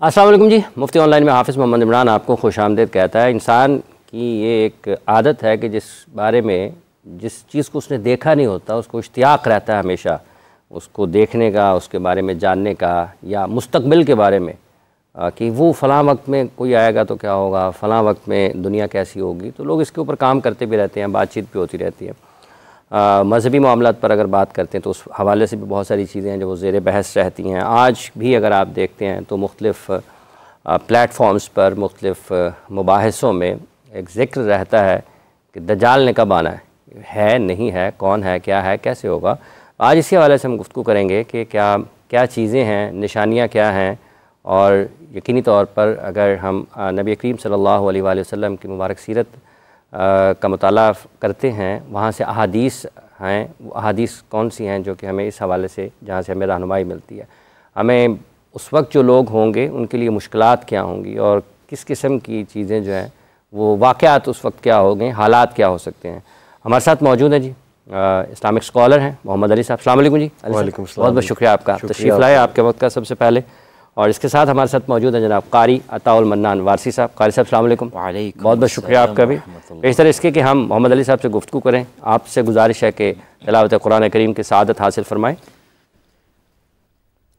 अस्सलाम वालेकुम जी। मुफ्ती ऑनलाइन में हाफ़िज़ मोहम्मद इमरान आपको खुशामदीद कहता है। इंसान की ये एक आदत है कि जिस बारे में जिस चीज़ को उसने देखा नहीं होता उसको इश्तियाक़ रहता है हमेशा उसको देखने का, उसके बारे में जानने का, या मुस्तक़बिल के बारे में कि वो फ़लाँ वक्त में कोई आएगा तो क्या होगा, फ़लाँ वक्त में दुनिया कैसी होगी। तो लोग इसके ऊपर काम करते भी रहते हैं, बातचीत भी होती रहती है। मज़हबी मामलात पर अगर बात करते हैं तो उस हवाले से भी बहुत सारी चीज़ें हैं जो वो ज़ेर बहस रहती हैं। आज भी अगर आप देखते हैं तो मुख्तलिफ़ प्लेटफॉर्म्स पर मुख्तलिफ़ मुबाहिसों में एक ज़िक्र रहता है कि दज्जाल ने कब आना है, नहीं है, कौन है, क्या है, कैसे होगा। आज इसी हवाले से हम गुफ्तगू करेंगे कि क्या क्या चीज़ें हैं, निशानियाँ क्या हैं, और यकीनी तौर पर अगर हम नबी करीम सल्लल्लाहु अलैहि वसल्लम की मुबारक सीरत का मुताला करते हैं, वहाँ से अहादीस हैं, वो अहादीस कौन सी हैं जो कि हमें इस हवाले से जहाँ से हमें रहनुमाई मिलती है। हमें उस वक्त जो लोग होंगे उनके लिए मुश्किलात क्या होंगी और किस किस्म की चीज़ें जो हैं वो वाक़यात उस वक्त क्या होंगे, हालात क्या हो सकते हैं। हमारे साथ मौजूद हैं जी इस्लामिक स्कॉलर हैं मोहम्मद अली साहब। अस्सलाम वालेकुम जी। वालेकुम सलाम। बहुत बहुत शुक्रिया आपका तशरीफ़ लाए, आपके वक्त का सबसे पहले। और इसके साथ हमारे साथ मौजूद हैं जनाब कारी अताउल मन्नान वारसी साहब। कारी साहब अस्सलाम वालेकुम। बहुत बहुत शुक्रिया आपका भी। इस तरह इसके कि हम मोहम्मद अली साहब से गुफ्तगू करें, आपसे गुजारिश है कि तिलावत कुरान करीम की सआदत हासिल फरमाएँ।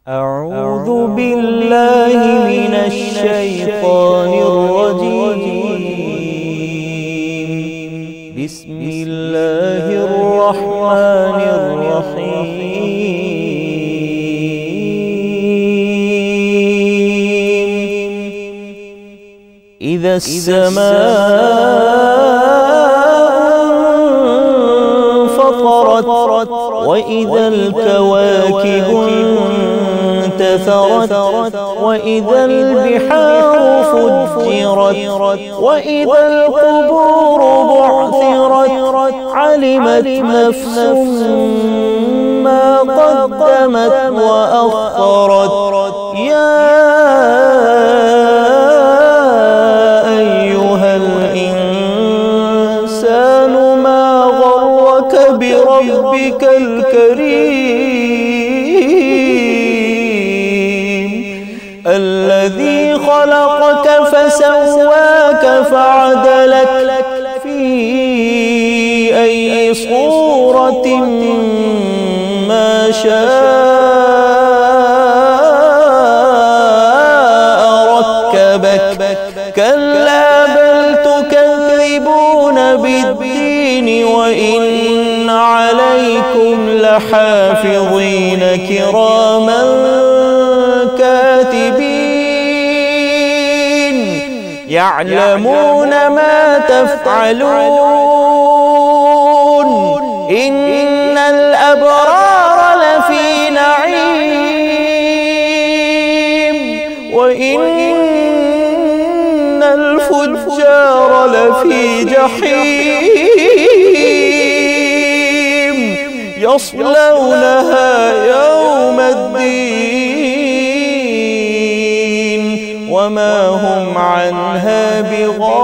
अऊज़ु बिल्लाहि मिनश शैतानिर रजीम, बिस्मिल्लाहिर रहमानिर रहीम। इज़ा अस्समाउ फ़तरत व इज़ल कवाकिबु इंतसरत व इज़ल बिहारु फुज्जिरत व इज़ल क़ुबूरु बु'थिरत अलिमत नफ्सुम मा क़द्दमत व अख़रत। या बिरब्बिकल करीम अल्लज़ी ख़लक़क फ़सव्वाक फ़अदलक फ़ी अय्यि सूरतिन मा शाअ रक्कबक। कल्ला बल तुकज़्ज़िबून बिद्दीन व इन्न अलैकुम लहाफ़िज़ीन किरामन कातिबीन यअलमून मा तफ़अलून। इन्नल अबरार लफ़ी नईम व इन्नल फुज्जार लफ़ी जहीम यस्लौनहा यौमद्दीन वमा हुम अन्हा बिग़ाइबीन।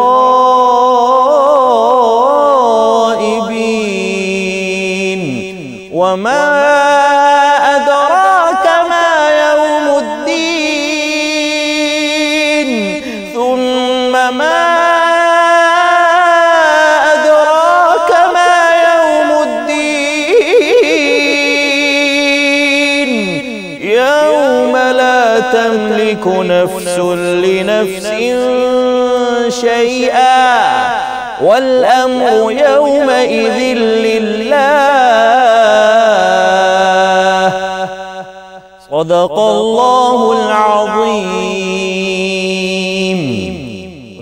वमा अदराक मा यौमुद्दीन थुम्म मा तमलिकु नफ्सुन लिनफ्सिन शैआ वल अम्रु यौमइज़िन लिल्लाह। सदक़ल्लाहुल अज़ीम।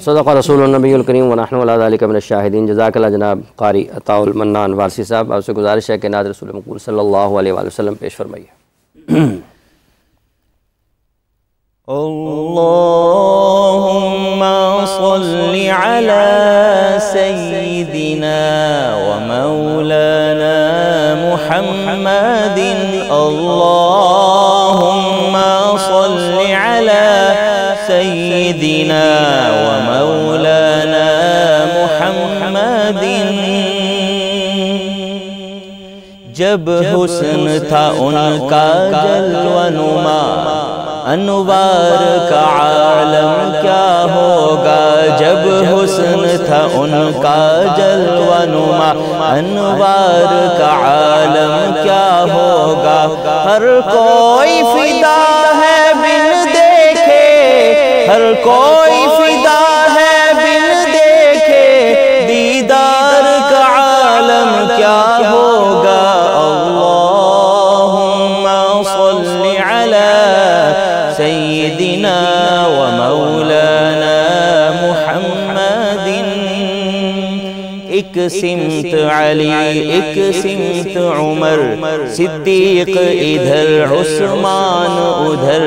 सदक़ रसूलुन नबियुल करीम व नहनु अला ज़ालिका मिनश शाहिदीन। जज़ाकल्लाह जनाब कारी अताउल मन्नान वारसी साहब। आपसे गुजारिश है कि नात रसूल मक़बूल सल्लल्लाहु अलैहि वसल्लम पेश फरमाइए। अल्लाहुम्मा सल्लि अला सय्यिदिना व मौलाना मुहम्मदिन। अल्लाहुम्मा सल्लि अला सय्यिदिना व मौलाना मुहम्मदिन। जब हुस्न था उनका जलवा नुमा, अनवार का आलम क्या होगा जब हुस्न था उनका जलवा नुमा। अनवार का आलम क्या होगा, हर कोई फिदा है बिन देखे, हर कोई फिदा है बिन देखे, दीदार का आलम क्या होगा। अल्लाहुम्मा सल्ली अला सय्यिदिना व मौलाना मुहम्मदिन। एक सिमत अली, एक सिमत उमर, सिद्दीक इधर उस्मान उधर।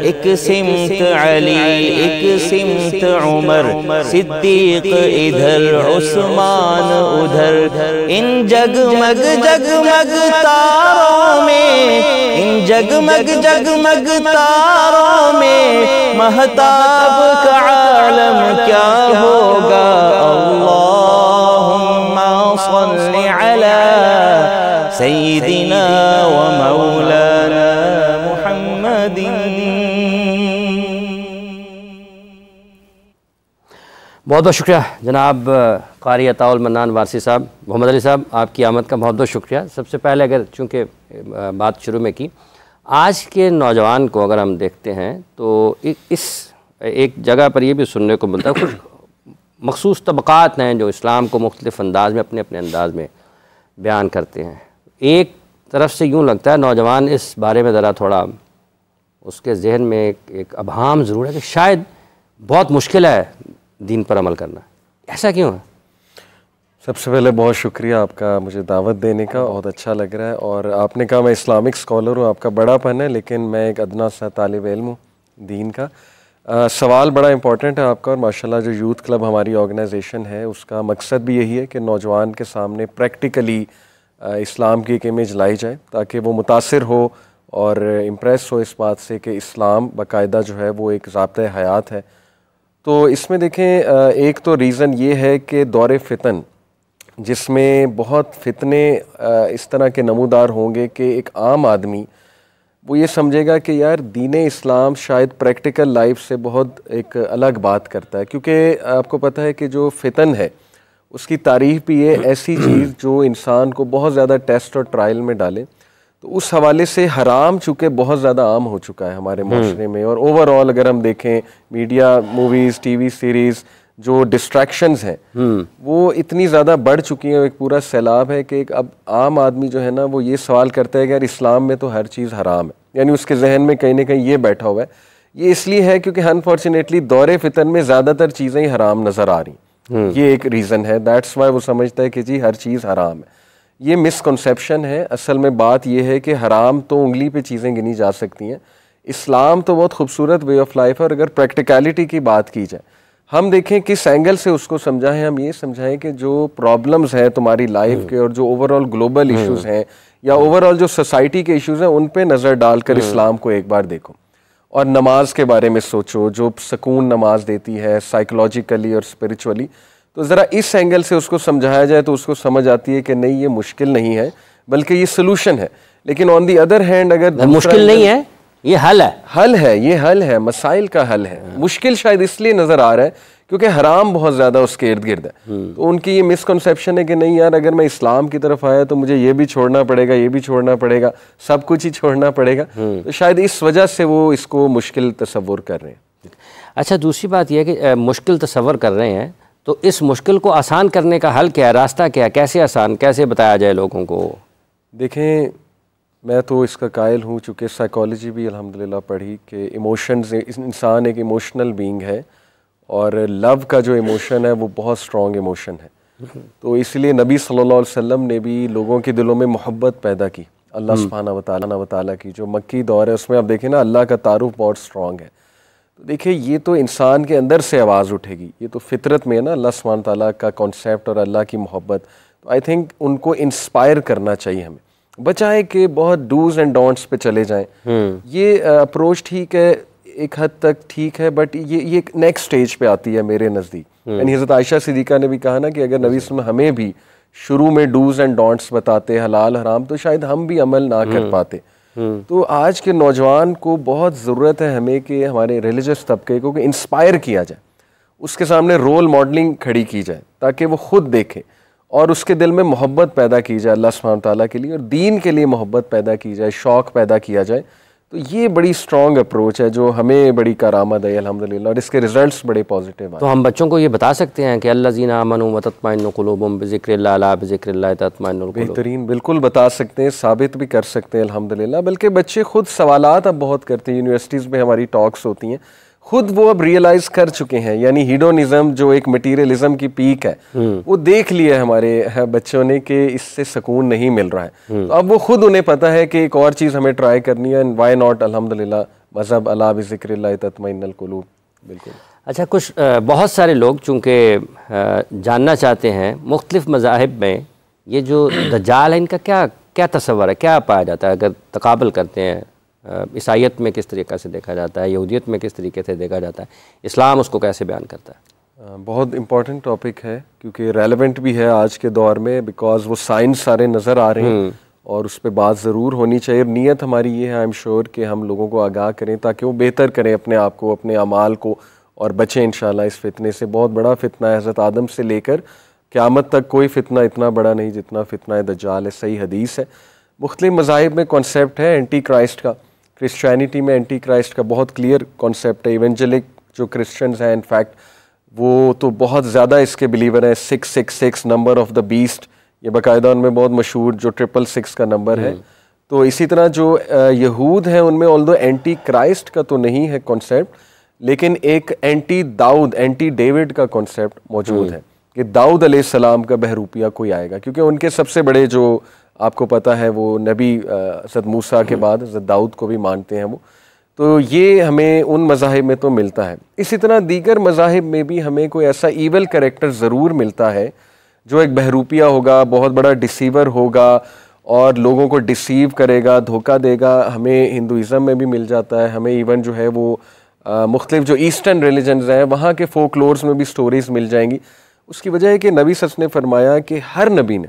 एक सिमत अली, एक सिमत उमर, सिद्दीक इधर उस्मान उधर। इन जगमग जगमग तारों में, इन जगमग जगमग तारों में, महताब का आलम क्या होगा। अल्लाहुम्मा सल्ली अला सय्यिदिना व मौलाना मुहम्मदिन। बहुत बहुत शुक्रिया जनाब क़ारी अताउल मन्नान वारसी साहब। मोहम्मद अली साहब, आपकी आमद का बहुत बहुत शुक्रिया। सबसे पहले अगर चूँकि बात शुरू में की, आज के नौजवान को अगर हम देखते हैं तो इस एक जगह पर ये भी सुनने को मिलता है, कुछ मखसूस तबक़ात हैं जो इस्लाम को मुख्तलिफ़ अंदाज में अपने अपने अंदाज में बयान करते हैं। एक तरफ से यूँ लगता है नौजवान इस बारे में ज़रा थोड़ा उसके जहन में एक अभाम ज़रूर है कि शायद बहुत मुश्किल है दीन पर अमल करना। ऐसा क्यों है? सबसे पहले बहुत शुक्रिया आपका मुझे दावत देने का, बहुत अच्छा लग रहा है। और आपने कहा मैं इस्लामिक स्कॉलर हूँ, आपका बड़ापन है, लेकिन मैं एक अदना सा तालिब इल्म हूँ दीन का। सवाल बड़ा इंपॉर्टेंट है आपका, और माशाल्लाह जो यूथ क्लब हमारी ऑर्गेनाइजेशन है उसका मकसद भी यही है कि नौजवान के सामने प्रैक्टिकली इस्लाम की एक इमेज लाई जाए ताकि वो मुतासिर हो और इम्प्रेस हो इस बात से कि इस्लाम बाकायदा जो है वो एक ज़ाब्ता हयात है। तो इसमें देखें, एक तो रीज़न ये है कि दौरे फितन जिसमें बहुत फितने इस तरह के नमूदार होंगे कि एक आम आदमी वो ये समझेगा कि यार दीन इस्लाम शायद प्रैक्टिकल लाइफ से बहुत एक अलग बात करता है, क्योंकि आपको पता है कि जो फितन है उसकी तारीफ़ भी है ऐसी चीज़ जो इंसान को बहुत ज़्यादा टेस्ट और ट्रायल में डाले। तो उस हवाले से हराम चूँकि बहुत ज़्यादा आम हो चुका है हमारे माशरे में, और ओवरऑल अगर हम देखें मीडिया, मूवीज़, टीवी सीरीज़, जो डिस्ट्रैक्शंस हैं वो इतनी ज़्यादा बढ़ चुकी हैं, एक पूरा सैलाब है कि एक अब आम आदमी जो है ना वो ये सवाल करता है कि यार इस्लाम में तो हर चीज़ हराम है, यानी उसके जहन में कहीं ना कहीं ये बैठा हुआ है। ये इसलिए है क्योंकि अनफॉर्चुनेटली दौरे फितन में ज़्यादातर चीज़ें ही हराम नज़र आ रही, ये एक रीज़न है। दैट्स वाई वो समझता है कि जी हर चीज़ हराम है। ये मिसकंसेप्शन है। असल में बात यह है कि हराम तो उंगली पे चीज़ें गिनी जा सकती हैं, इस्लाम तो बहुत खूबसूरत वे ऑफ लाइफ है। और अगर प्रैक्टिकलिटी की बात की जाए, हम देखें किस एंगल से उसको समझाएं। हम ये समझाएं कि जो प्रॉब्लम्स हैं तुम्हारी लाइफ के और जो ओवरऑल ग्लोबल इश्यूज़ हैं या ओवरऑल जो सोसाइटी के इश्यूज़ हैं उन पे नज़र डालकर इस्लाम को एक बार देखो, और नमाज के बारे में सोचो जो सुकून नमाज देती है साइकोलॉजिकली और स्पिरिचुअली। तो ज़रा इस एंगल से उसको समझाया जाए तो उसको समझ आती है कि नहीं ये मुश्किल नहीं है बल्कि ये सोल्यूशन है। लेकिन ऑन दी अदर हैंड अगर मुश्किल नहीं है, ये हल है, ये हल है, मसाइल का हल है। मुश्किल शायद इसलिए नज़र आ रहा है क्योंकि हराम बहुत ज़्यादा उसके इर्द गिर्द है। तो उनकी ये मिसकंसेप्शन है कि नहीं यार अगर मैं इस्लाम की तरफ आया तो मुझे ये भी छोड़ना पड़ेगा, ये भी छोड़ना पड़ेगा, सब कुछ ही छोड़ना पड़ेगा। तो शायद इस वजह से वो इसको मुश्किल तसव्वुर कर रहे हैं। अच्छा, दूसरी बात यह है कि मुश्किल तसव्वुर कर रहे हैं तो इस मुश्किल को आसान करने का हल क्या है, रास्ता क्या है, कैसे आसान, कैसे बताया जाए लोगों को? देखें, मैं तो इसका कायल हूँ, चूँकि साइकोलॉजी भी अल्हम्दुलिल्लाह पढ़ी कि इमोशंस, इंसान एक इमोशनल बीइंग है और लव का जो इमोशन है वो बहुत स्ट्रॉन्ग इमोशन है। तो इसलिए नबी सल्लल्लाहु अलैहि वसल्लम ने भी लोगों के दिलों में मोहब्बत पैदा की अल्लाह सुब्हानहू व तआला की। जो मक्की दौर है उसमें आप देखें ना अल्लाह का तारुफ बहुत स्ट्रॉन्ग है। तो देखिए ये तो इंसान के अंदर से आवाज़ उठेगी, ये तो फितरत में है ना अल्लाह सुब्हानहू तआला का कॉन्सेप्ट और अल्लाह की मोहब्बत। तो आई थिंक उनको इंस्पायर करना चाहिए हमें, बचाए कि बहुत डूज एंड डोंट्स पे चले जाएं। ये अप्रोच ठीक है, एक हद तक ठीक है, बट ये नेक्स्ट स्टेज पे आती है मेरे नज़दीक। यानी हज़रत आयशा सिद्दीक़ा ने भी कहा ना कि अगर नबी सल्लल्लाहु अलैहि वसल्लम हमें भी शुरू में डूज एंड डोंट्स बताते हलाल हराम तो शायद हम भी अमल ना कर पाते। तो आज के नौजवान को बहुत ज़रूरत है हमें कि हमारे रिलीजियस तबके को इंस्पायर किया जाए, उसके सामने रोल मॉडलिंग खड़ी की जाए ताकि वो खुद देखे और उसके दिल में मोहब्बत पैदा की जाए अल्लाह सुब्हानहू तआला के लिए और दीन के लिए मोहब्बत पैदा की जाए, शौक़ पैदा किया जाए। तो ये बड़ी स्ट्रॉन्ग अप्रोच है जो हमें बड़ी कारामद है अल्हम्दुलिल्लाह, और इसके रिजल्ट्स बड़े पॉजिटिव हैं। तो हम बच्चों को ये बता सकते हैं कि अल्लज़ीना आमनू व तत्मइन्नु क़ुलूबुहुम बिज़िक्रिल्लाह अला बिज़िक्रिल्लाह तत्मइन्नुल क़ुलूब। बेहतरीन, बिल्कुल बता सकते हैं, साबित भी कर सकते हैं अल्हम्दुलिल्लाह। बल्कि बच्चे खुद सवालात अब बहुत करते हैं, यूनिवर्सिटीज़ में हमारी टॉक्स होती हैं, खुद वो अब रियलाइज़ कर चुके हैं, यानी हीडोनिज़म जो एक मटीरियलिज़म की पीक है वो देख लिया है हमारे बच्चों ने कि इससे सुकून नहीं मिल रहा है। तो अब वो खुद उन्हें पता है कि एक और चीज़ हमें ट्राई करनी है, एंड व्हाई नॉट अल्हम्दुलिल्लाह, मज़हब अला बिज़िक्रिल्लाह तत्मइन्नुल क़ुलूब। बिल्कुल। अच्छा, कुछ बहुत सारे लोग चूँकि जानना चाहते हैं मुख्तलिफ़ मज़ाहिब में ये जो दज्जाल है इनका क्या क्या तस्वर है, क्या पाया जाता है? अगर तकाबल करते हैं, ईसाईयत में किस तरीक़े से देखा जाता है, यहूदियत में किस तरीके से देखा जाता है, इस्लाम उसको कैसे बयान करता है? बहुत इम्पॉर्टेंट टॉपिक है क्योंकि रेलेवेंट भी है आज के दौर में, बिकॉज वो साइंस सारे नज़र आ रहे हैं और उस पर बात ज़रूर होनी चाहिए। नीयत हमारी ये है, आई एम श्योर, कि हम लोगों को आगाह करें ताकि वो बेहतर करें अपने आप को, अपने अमाल को, और बचें इंशाल्लाह इस फितने से। बहुत बड़ा फितना है, हज़रत आदम से लेकर क़यामत तक कोई फितना इतना बड़ा नहीं जितना फितना दज्जाल है। सही हदीस है। मुख्तलिफ मज़ाहिब में कॉन्सेप्ट है एंटी क्राइस्ट का। क्रिश्चियनिटी में एंटी क्राइस्ट का बहुत क्लियर कॉन्सेप्ट है। इवेंजलिक जो क्रिश्चियंस हैं इनफैक्ट वो तो बहुत ज़्यादा इसके बिलीवर हैं। 666 नंबर ऑफ द बीस्ट, ये बाकायदा उनमें बहुत मशहूर जो 666 का नंबर है। तो इसी तरह जो यहूद हैं उनमें ऑल्दो एंटी क्राइस्ट का तो नहीं है कॉन्सेप्ट, लेकिन एक एंटी दाऊद, एंटी डेविड का कॉन्सेप्ट मौजूद है कि दाऊद अलैहिस्सलाम का बहरूपिया कोई आएगा, क्योंकि उनके सबसे बड़े जो आपको पता है वो नबी हज़रत मूसा के बाद हज़रत दाऊद को भी मानते हैं वो। तो ये हमें उन मज़ाहिब में तो मिलता है। इसी तरह दीगर मज़ाहिब में भी हमें कोई ऐसा ईवल कैरेक्टर ज़रूर मिलता है जो एक बहरूपिया होगा, बहुत बड़ा डिसीवर होगा और लोगों को डिसीव करेगा, धोखा देगा। हमें हिंदुइज़म में भी मिल जाता है, हमें इवन जो है वो मुख्तलिफ जो ईस्टर्न रिलीजन्स हैं वहाँ के फोकलोर्स में भी स्टोरीज़ मिल जाएंगी। उसकी वजह है कि नबी सच ने फरमाया कि हर नबी ने,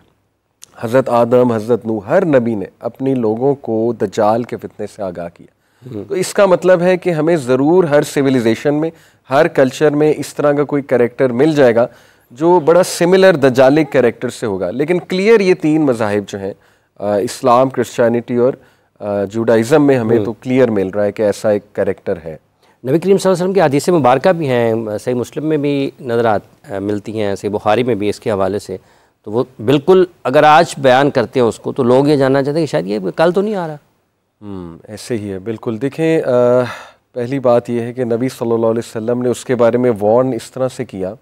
हज़रत आदम, हज़रत नूह, हर नबी ने अपनी लोगों को दज्जाल के फितने से आगाह किया। तो इसका मतलब है कि हमें ज़रूर हर सिविलाइजेशन में, हर कल्चर में इस तरह का कोई कैरेक्टर मिल जाएगा जो बड़ा सिमिलर दज्जालिक कैरेक्टर से होगा। लेकिन क्लियर ये तीन मज़ाहिब जो हैं, इस्लाम, क्रिश्चियनिटी और जूडाइज़म में हमें तो क्लियर मिल रहा है कि ऐसा एक कैरेक्टर है। नबी करीम सल्लल्लाहु अलैहि वसल्लम की हदीसें मुबारका भी हैं, सही मुस्लिम में भी नज़र मिलती हैं, सही बुखारी में भी इसके हवाले से। तो वो बिल्कुल अगर आज बयान करते हैं उसको तो लोग ये जानना चाहते हैं कि शायद ये कल तो नहीं आ रहा। ऐसे ही है बिल्कुल। देखें, पहली बात यह है कि नबी सल्लल्लाहु अलैहि वसल्लम ने उसके बारे में वार्न इस तरह से किया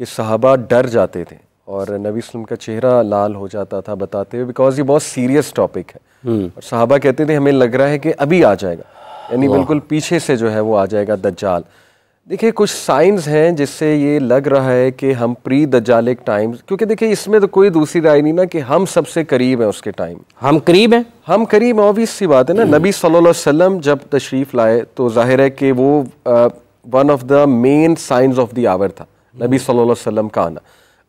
कि सहाबा डर जाते थे और नबी वसल्लम का चेहरा लाल हो जाता था बताते हुए, बिकॉज ये बहुत सीरियस टॉपिक है। और सहाबा कहते थे हमें लग रहा है कि अभी आ जाएगा, यानी बिल्कुल पीछे से जो है वो आ जाएगा दज्जाल। देखिए, कुछ साइंस हैं जिससे ये लग रहा है कि हम प्री दज्जालिक टाइम्स, क्योंकि देखिए इसमें तो कोई दूसरी राय नहीं ना कि हम सबसे करीब हैं उसके टाइम। हम करीब हैं, हम करीब, ऑब्वियस सी बात है ना। नबी सल्लल्लाहु अलैहि वसल्लम जब तशरीफ़ लाए तो जाहिर है कि वो one of the main signs of the hour था नबी सल्लल्लाहु अलैहि वसल्लम का आना।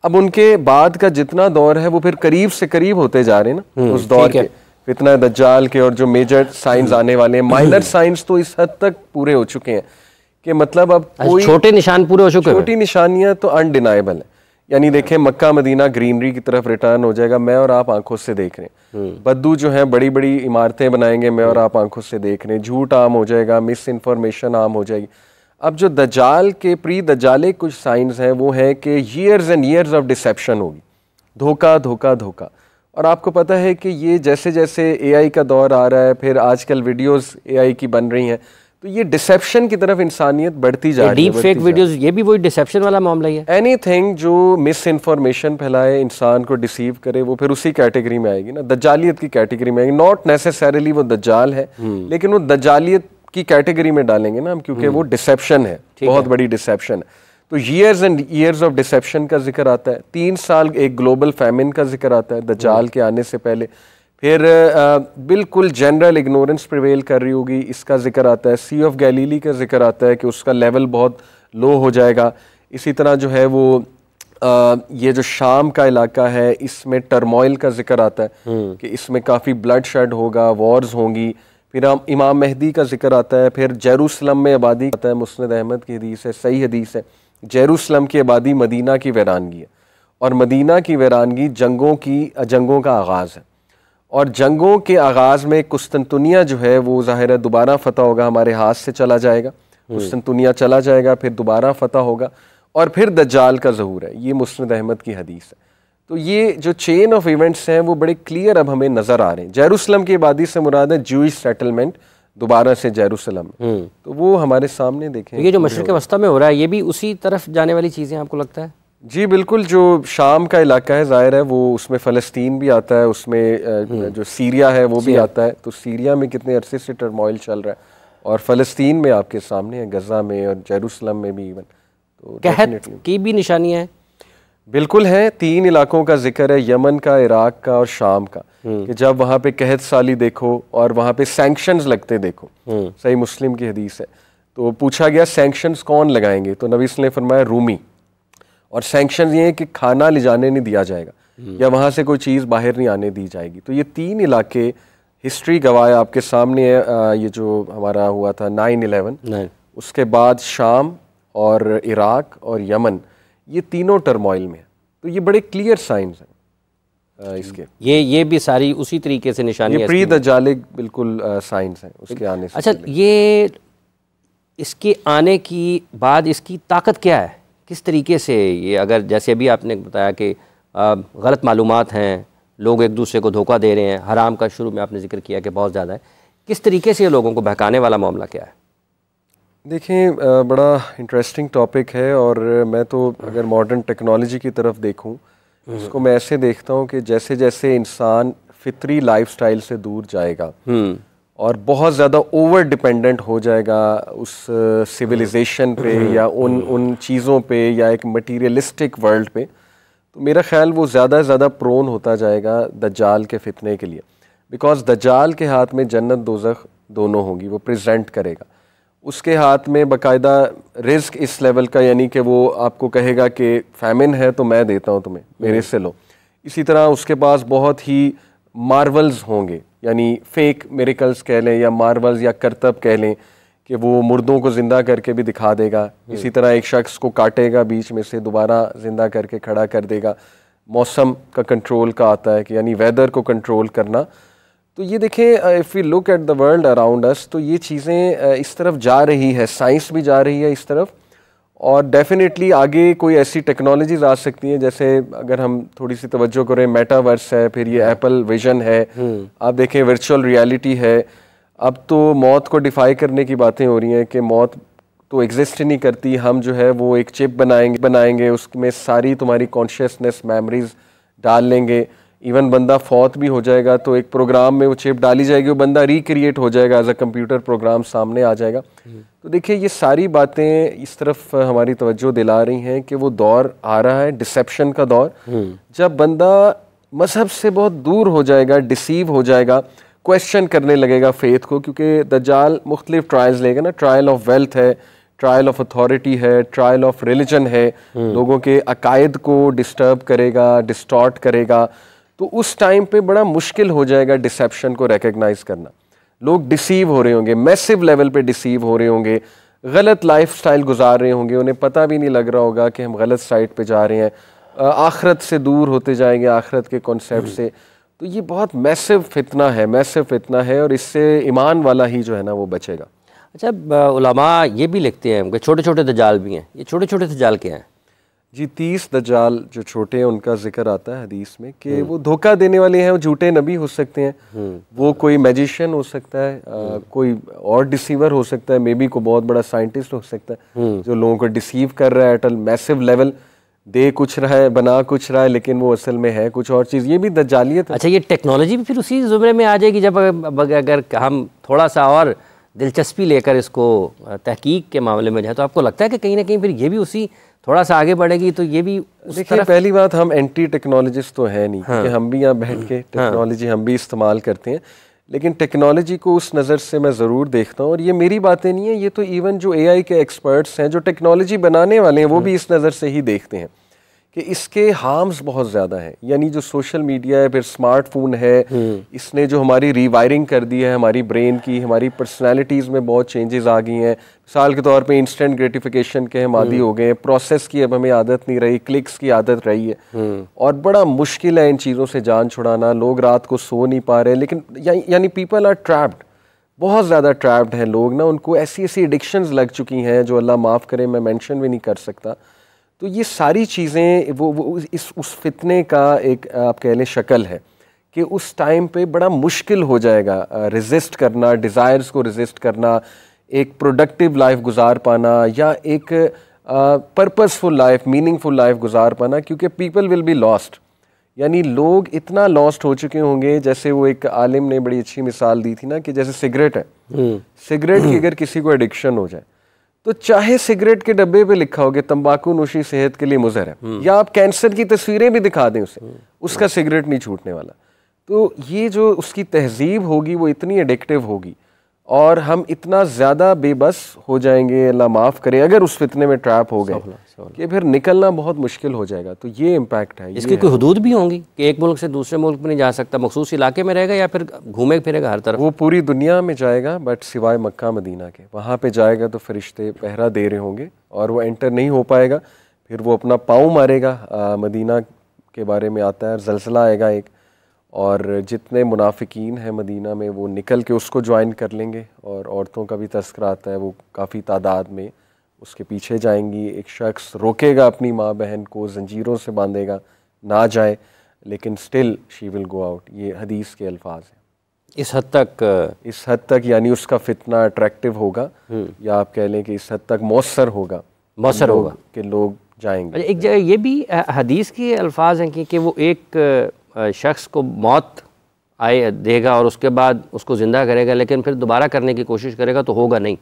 अब उनके बाद का जितना दौर है वो फिर करीब से करीब होते जा रहे हैं ना उस दौर के फितना दज्जाल के, और जो मेजर साइंस आने वाले हैं, माइनर साइंस तो इस हद तक पूरे हो चुके हैं कि मतलब अब कोई छोटे निशान पूरे हो चुके हैं। छोटी निशानियां तो अनडिनाइबल है। यानी देखें, मक्का मदीना ग्रीनरी की तरफ रिटर्न हो जाएगा, मैं और आप आंखों से देख रहे हैं। बद्दू जो है बड़ी बड़ी इमारतें बनाएंगे, मैं और आप आंखों से देख रहे हैं। झूठ आम हो जाएगा, मिस इन्फॉर्मेशन आम हो जाएगी। अब जो दज्जाल के प्री दज्जाले कुछ साइंस हैं वो है कि years and years of deception होगी, धोखा धोखा धोखा। और आपको पता है कि ये जैसे जैसे एआई का दौर आ रहा है, फिर आजकल वीडियोस एआई की बन रही हैं, तो ये डिसेप्शन की तरफ इंसानियत बढ़ती जा रही है। डीप फेक वीडियोस, ये भी वही डिसेप्शन वाला मामला ही है। एनीथिंग जो मिस इन्फॉर्मेशन फैलाए, इंसान को डिसीव करे, वो फिर उसी कैटेगरी में आएगी ना, दज्जालियत की कैटेगरी में आएगी। नॉट नेसेसरीली वो दज्जाल है, लेकिन वो दज्जालियत की कैटेगरी में डालेंगे ना हम, क्योंकि वो डिसेप्शन है, बहुत बड़ी डिसेप्शन है। तो years and years of deception का जिक्र आता है। 3 साल एक ग्लोबल फैमिन का जिक्र आता है दज्जाल के आने से पहले। फिर बिल्कुल जनरल इग्नोरेंस प्रिवेल कर रही होगी, इसका जिक्र आता है। सी ऑफ गैलीली का जिक्र आता है कि उसका लेवल बहुत लो हो जाएगा। इसी तरह जो है वो ये जो शाम का इलाका है इसमें टर्मोइल का जिक्र आता है कि इसमें काफ़ी ब्लड शेड होगा, वॉर्स होंगी। फिर इमाम मेहदी का जिक्र आता है। फिर जेरूसलम में आबादी आता है, मुस्नद अहमद की हदीस है, सही हदीस है। जेरूसलम की आबादी मदीना की वीरानगी है और मदीना की वीरानगी जंगों का आगाज़ है। और जंगों के आगाज़ में कुस्तुनतुनिया जो है वो ज़ाहिर है दोबारा फ़तह होगा, हमारे हाथ से चला जाएगा, कुस्तुनतुनिया चला जाएगा, फिर दोबारा फ़तह होगा और फिर दज्जाल का ज़हूर है। ये मुस्नद अहमद की हदीस है। तो ये जो चेन ऑफ इवेंट्स हैं वो बड़े क्लियर अब हमें नज़र आ रहे हैं। जेरूसलम की आबादी से मुराद है जूइश सेटलमेंट दोबारा से जेरूसलम, तो वो हमारे सामने देखें। ये जो मशरिक़ वस्ता में हो रहा है ये भी उसी तरफ जाने वाली चीज़ें आपको लगता है? जी बिल्कुल, जो शाम का इलाका है ज़ाहिर है वो उसमें फ़लस्तीन भी आता है, उसमें जो सीरिया है वो भी आता है। तो सीरिया में कितने अरसे से टर्मोइल चल रहा है और फ़लस्तीन में आपके सामने है, गज़ा में और जेरूसलम में भी इवन। तो कहत की भी निशानियाँ हैं? बिल्कुल है। 3 इलाकों का जिक्र है, यमन का, इराक का और शाम का, कि जब वहाँ पे कहत साली देखो और वहाँ पे सैंक्शंस लगते देखो। सही मुस्लिम की हदीस है। तो पूछा गया सैंक्शंस कौन लगाएंगे, तो नबी ने फरमाया रूमी। और सैंक्शंस ये है कि खाना ले जाने नहीं दिया जाएगा या वहाँ से कोई चीज़ बाहर नहीं आने दी जाएगी। तो ये 3 इलाके हिस्ट्री गवाह आपके सामने है। ये जो हमारा हुआ था 9/11, उसके बाद शाम और इराक और यमन, ये तीनों टर्मोइल में है। तो ये बड़े क्लियर साइंस हैं इसके। ये भी सारी उसी तरीके से निशानियाँ, ये प्री दज्जालिक बिल्कुल साइंस हैं उसके आने से। अच्छा, ये इसके आने की बाद इसकी ताकत क्या है, किस तरीके से ये, अगर जैसे अभी आपने बताया कि गलत मालूमात हैं, लोग एक दूसरे को धोखा दे रहे हैं, हराम का शुरू में आपने जिक्र किया कि बहुत ज़्यादा है, किस तरीके से ये लोगों को बहकाने वाला मामला क्या है? देखें, बड़ा इंटरेस्टिंग टॉपिक है और मैं तो अगर मॉडर्न टेक्नोलॉजी की तरफ देखूं, इसको मैं ऐसे देखता हूं कि जैसे जैसे इंसान फितरी लाइफस्टाइल से दूर जाएगा और बहुत ज़्यादा ओवर डिपेंडेंट हो जाएगा उस सिविलाइजेशन पे या उन चीज़ों पे या एक मटीरियलिस्टिक वर्ल्ड पे, तो मेरा ख्याल वो ज़्यादा से ज़्यादा प्रोन होता जाएगा दज्जाल के फितने के लिए। बिकॉज दज्जाल के हाथ में जन्नत दोज़ख दोनों होंगी, वो प्रेजेंट करेगा। उसके हाथ में बाकायदा रिस्क इस लेवल का, यानी कि वो आपको कहेगा कि फैमिन है तो मैं देता हूँ तुम्हें, मेरे से लो। इसी तरह उसके पास बहुत ही मार्वल्स होंगे, यानी फेक मिरेकल्स कह लें या मार्वल्स या करतब कह लें, कि वो मुर्दों को ज़िंदा करके भी दिखा देगा। इसी तरह एक शख्स को काटेगा बीच में से, दोबारा ज़िंदा करके खड़ा कर देगा। मौसम का कंट्रोल का आता है कि यानी वेदर को कंट्रोल करना। तो ये देखें, if we look at the world around us, तो ये चीज़ें इस तरफ जा रही है, साइंस भी जा रही है इस तरफ। और डेफिनेटली आगे कोई ऐसी टेक्नोलॉजीज आ सकती हैं, जैसे अगर हम थोड़ी सी तवज्जो करें, मेटावर्स है, फिर ये एप्पल विजन है, आप देखें वर्चुअल रियलिटी है। अब तो मौत को डिफाई करने की बातें हो रही हैं कि मौत तो एग्जिस्ट ही नहीं करती, हम जो है वो एक चिप बनाएंगे, उसमें सारी तुम्हारी कॉन्शियसनेस मेमोरीज डाल लेंगे। इवन बंदा फौत भी हो जाएगा तो एक प्रोग्राम में वो चिप डाली जाएगी, वो बंदा रिक्रिएट हो जाएगा, एज अ कंप्यूटर प्रोग्राम सामने आ जाएगा। तो देखिए, ये सारी बातें इस तरफ हमारी तवज्जो दिला रही हैं कि वो दौर आ रहा है, डिसेप्शन का दौर, जब बंदा मजहब से बहुत दूर हो जाएगा, डिसीव हो जाएगा, क्वेश्चन करने लगेगा फेथ को। क्योंकि दज्जाल मुख्तलिफ ट्रायल्स लेगा ना, ट्रायल ऑफ वेल्थ है, ट्रायल ऑफ अथॉरिटी है, ट्रायल ऑफ रिलीजन है, लोगों के अकायद को डिस्टर्ब करेगा, डिस्टॉर्ट करेगा। तो उस टाइम पे बड़ा मुश्किल हो जाएगा डिसेप्शन को रिकग्नाइज करना। लोग डिसीव हो रहे होंगे, मैसिव लेवल पे डिसीव हो रहे होंगे, गलत लाइफस्टाइल गुजार रहे होंगे, उन्हें पता भी नहीं लग रहा होगा कि हम गलत साइड पे जा रहे हैं, आखरत से दूर होते जाएंगे, आखरत के कॉन्सेप्ट से। तो ये बहुत मैसिव फितना है, मैसिव फितना है, और इससे ईमान वाला ही जो है ना वो बचेगा। अच्छा, उलमा ये भी लिखते हैं कि छोटे छोटे दज्जाल भी हैं, ये छोटे छोटे दज्जाल क्या हैं? जी, 30 दज्जाल जो छोटे हैं उनका जिक्र आता है हदीस में कि वो धोखा देने वाले हैं, वो झूठे नबी हो सकते हैं, वो कोई मैजिशियन हो सकता है, कोई और डिसीवर हो सकता है, मे बी कोई बहुत बड़ा साइंटिस्ट हो सकता है जो लोगों को डिसीव कर रहा है एट अ मैसिव लेवल, दे कुछ रहा है, बना कुछ रहा है, लेकिन वो असल में है कुछ और चीज़। ये भी दज्जालियत है। अच्छा, ये टेक्नोलॉजी भी फिर उसी ज़ुमरे में आ जाएगी जब अगर हम थोड़ा सा और दिलचस्पी लेकर इसको तहकीक के मामले में जाए, तो आपको लगता है कि कहीं ना कहीं फिर ये भी उसी थोड़ा सा आगे बढ़ेगी? तो ये भी देखिए, पहली बात, हम एंटी टेक्नोलॉजिस्ट तो है नहीं, कि हम भी यहाँ बैठ के टेक्नोलॉजी हम भी इस्तेमाल करते हैं, लेकिन टेक्नोलॉजी को उस नज़र से मैं ज़रूर देखता हूँ। और ये मेरी बातें नहीं है, ये तो इवन जो AI के एक्सपर्ट्स हैं, जो टेक्नोलॉजी बनाने वाले हैं, वो भी इस नज़र से ही देखते हैं कि इसके हार्म्स बहुत ज़्यादा हैं। यानी जो सोशल मीडिया है, फिर स्मार्टफोन है, इसने जो हमारी रीवायरिंग कर दी है हमारी ब्रेन की, हमारी पर्सनालिटीज़ में बहुत चेंजेस आ गई हैं। मिसाल के तौर पे इंस्टेंट ग्रेटिफिकेशन के हम आदी हो गए हैं, प्रोसेस की अब हमें आदत नहीं रही, क्लिक्स की आदत रही है और बड़ा मुश्किल है इन चीज़ों से जान छुड़ाना। लोग रात को सो नहीं पा रहे, लेकिन यानी पीपल आर ट्रैप्ड, बहुत ज़्यादा ट्रैप्ड हैं लोग ना। उनको ऐसी ऐसी एडिक्शंस लग चुकी हैं जो अल्लाह माफ़ करे मैं मेंशन भी नहीं कर सकता। तो ये सारी चीज़ें वो उस फितने का एक आप कह लें शक्ल है कि उस टाइम पे बड़ा मुश्किल हो जाएगा रेजिस्ट करना, डिज़ायर्स को रेजिस्ट करना, एक प्रोडक्टिव लाइफ गुजार पाना या एक पर्पसफुल लाइफ, मीनिंगफुल लाइफ गुजार पाना, क्योंकि पीपल विल बी लॉस्ट। यानी लोग इतना लॉस्ट हो चुके होंगे, जैसे वो एक आलिम ने बड़ी अच्छी मिसाल दी थी ना कि जैसे सिगरेट है, सिगरेट की अगर किसी को एडिक्शन हो जाए तो चाहे सिगरेट के डब्बे पे लिखा हो कि तंबाकू नोशी सेहत के लिए मुज़र है, या आप कैंसर की तस्वीरें भी दिखा दें उसे, उसका सिगरेट नहीं छूटने वाला। तो ये जो उसकी तहजीब होगी वो इतनी एडिक्टिव होगी और हम इतना ज़्यादा बेबस हो जाएंगे, अल्लाह माफ़ करे, अगर उस फितने में ट्रैप हो गए कि फिर निकलना बहुत मुश्किल हो जाएगा। तो ये इम्पैक्ट है। इसकी कोई हदूद भी होंगी कि एक मुल्क से दूसरे मुल्क में नहीं जा सकता, मखसूस इलाके में रहेगा या फिर घूमे फिरेगा हर तरफ? वो पूरी दुनिया में जाएगा, बट सिवाय मक्का मदीना के, वहाँ पे जाएगा तो फरिश्ते पहरा दे रहे होंगे और वो एंटर नहीं हो पाएगा। फिर वो अपना पाँव मारेगा। मदीना के बारे में आता है ज़लज़ला आएगा एक, और जितने मुनाफिकीन हैं मदीना में वो निकल के उसको ज्वाइन कर लेंगे, और औरतों का भी तस्करा आता है, वो काफ़ी तादाद में उसके पीछे जाएंगी। एक शख्स रोकेगा अपनी माँ बहन को, जंजीरों से बांधेगा, ना जाए, लेकिन still she will go out. ये हदीस के अल्फाज हैं। इस हद तक यानी उसका फितना अट्रैक्टिव होगा, या आप कह लें कि इस हद तक मौसर होगा कि लोग जाएंगे। एक जगह ये भी हदीस के अल्फाज हैं कि वो एक शख्स को मौत आए देगा और उसके बाद उसको ज़िंदा करेगा, लेकिन फिर दोबारा करने की कोशिश करेगा तो होगा नहीं।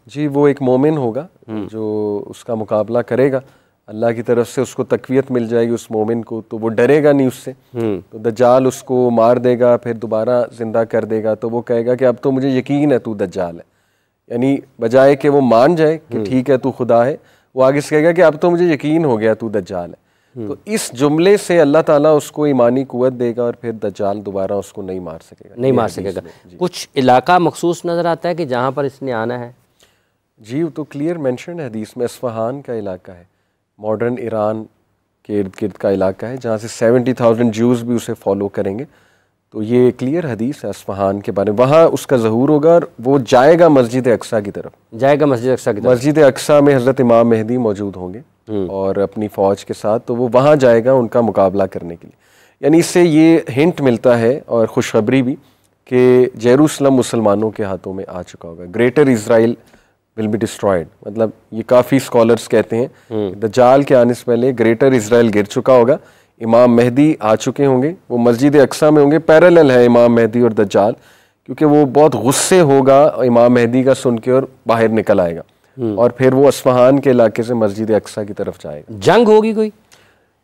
जी, वो एक मोमिन होगा जो उसका मुकाबला करेगा, अल्लाह की तरफ से उसको तकवीयत मिल जाएगी उस मोमिन को, तो वो डरेगा नहीं उससे। तो दज्जाल उसको मार देगा, फिर दोबारा ज़िंदा कर देगा, तो वो कहेगा कि अब तो मुझे यकीन है तू दज्जाल है। यानी बजाय कि वो मान जाए कि ठीक है तू खुदा है, वो आगे से कहेगा कि अब तो मुझे यकीन हो गया तू दज्जाल है। तो इस जुमले से अल्लाह ताला उसको ईमानी कुव्वत देगा और फिर दज्जाल दोबारा उसको नहीं मार सकेगा। कुछ इलाका मखसूस नज़र आता है कि जहाँ पर इसने आना है? जी, तो क्लियर मेंशन है हदीस में, अस्फहान का इलाका है, मॉडर्न ईरान के इर्द गिर्द का इलाका है, जहाँ से 70,000 ज्यूज़ भी उसे फॉलो करेंगे। तो ये क्लियर हदीस है अस्फहान के बारे में। वहाँ उसका ज़हूर होगा और वो जाएगा मस्जिद अक्सा की तरफ। मस्जिद अक्सा में हज़रत इमाम मेहदी मौजूद होंगे और अपनी फ़ौज के साथ, तो वो वहाँ जाएगा उनका मुकाबला करने के लिए। यानी इससे ये हिंट मिलता है और खुशखबरी भी कि जेरूसलम मुसलमानों के हाथों में आ चुका होगा। Greater Israel will be destroyed, मतलब ये काफ़ी स्कॉलर्स कहते हैं दज्जाल के आने से पहले ग्रेटर इज़राइल गिर चुका होगा, इमाम मेहदी आ चुके होंगे, वो मस्जिद अक्सा में होंगे। पैरेलल है इमाम मेहदी और दज्जाल, क्योंकि वो बहुत गुस्से होगा इमाम मेहदी का सुन के और बाहर निकल आएगा और फिर वो अस्फहान के इलाके से मस्जिद अक्सा की तरफ जाएगा। जंग होगी कोई?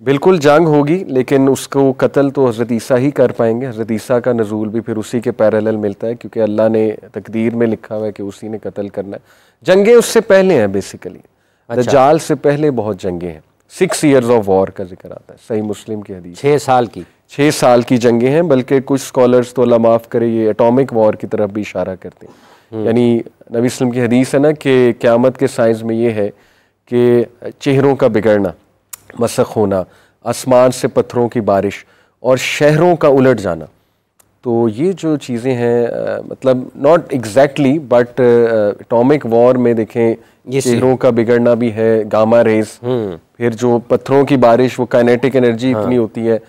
बिल्कुल जंग होगी, लेकिन उसको कत्ल तो हज़रत ईसा ही कर पाएंगे। हज़रत ईसा का नज़ूल भी फिर उसी के पैरेलल मिलता है, क्योंकि अल्लाह ने तकदीर में लिखा हुआ है कि उसी ने कत्ल करना है। जंगें उससे पहले हैं बेसिकली। दज्जाल से पहले बहुत जंगें हैं। 6 years ऑफ वॉर का जिक्र आता है सही मुस्लिम की हदीस। 6 साल की जंगें हैं, बल्कि कुछ स्कॉलर्स तो अल्लाह माफ़ करे ये एटॉमिक वॉर की तरफ भी इशारा करते हैं। यानी नबी वसल्लम की हदीस है ना कि क़यामत के साइंस में ये है कि चेहरों का बिगड़ना, मसख होना, आसमान से पत्थरों की बारिश और शहरों का उलट जाना। तो ये जो चीज़ें हैं मतलब not exactly but atomic war में देखें चेहरों का बिगड़ना भी है, गामा रेज, फिर जो पत्थरों की बारिश वो काइनेटिक एनर्जी इतनी होती है,